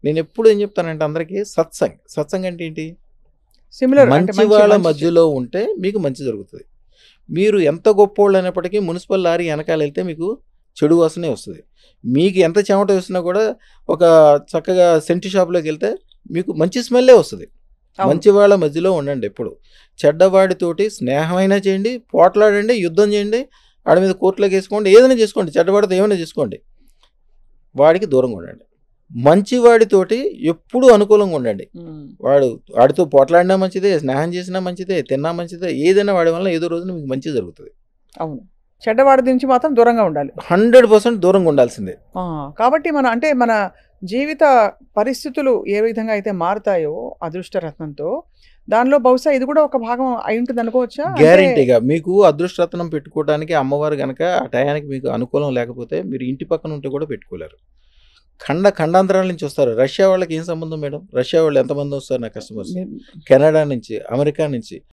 నేను ఎప్పుడు ఏం చెప్తానంటే అందరికీ సత్సంగ్ అంటే ఏంటి? సిమిలర్ అంటే మంచి మంచి వాళ్ళ మంచి మధ్యలో ఉంటే మీకు మంచి జరుగుతుంది. మీరు ఎంత గొప్పోళ్ళు అయినప్పటికీ మున్సిపల్ లారీ వెనకాల వెళ్తే మీకు చెడు వాసనే వస్తుంది. మీకు ఎంత చెమట వేసినా కూడా ఒక చక్కగా సెంటు షాప్లోకి వెళ్తే మీకు మంచి స్మెల్లే వస్తుంది. అవును. మంచి వాళ్ళ మధ్యలో ఉండండి ఎప్పుడు. చెడ్డవాడితోటి స్నేహమైనా చేయండి, పోట్లాడండి, యుద్ధం చేయండి, వాడి మీద కోర్టులోకి వేసుకోండి, ఏదైనా చేసుకోండి, చెడ్డవాడితో ఏమైనా చేసుకోండి, వాడికి దూరంగా ఉండండి. మంచివాడితోటి ఎప్పుడూ అనుకూలంగా ఉండండి. వాడితో పోట్లాడినా మంచిదే, స్నేహం చేసినా మంచిదే, తిన్నా మంచిదే, ఏదైనా వాడి వల్ల ఏదో రోజున మీకు మంచి జరుగుతుంది. అవును. చెడ్డవాడి నుంచి మాత్రం దూరంగా ఉండాలి. 100% దూరంగా ఉండాల్సిందే. కాబట్టి మన జీవిత పరిస్థితులు ఏ విధంగా అయితే మారుతాయో అదృష్టరత్నంతో, దానిలో బహుశా ఇది కూడా ఒక భాగం అయి ఉంటుంది అనుకోవచ్చా? గ్యారంటీగా మీకు అదృష్టరత్నం పెట్టుకోవడానికి అమ్మవారు కనుక ఆ టయానికి మీకు అనుకూలం లేకపోతే మీరు ఇంటి పక్కన ఉంటే కూడా పెట్టుకోలేరు. ఖండాంతరాల నుంచి వస్తారు. రష్యా వాళ్ళకి ఏం సంబంధం మేడం? రష్యా వాళ్ళు ఎంతమంది వస్తారు నా కస్టమర్స్? కెనడా నుంచి, అమెరికా నుంచి.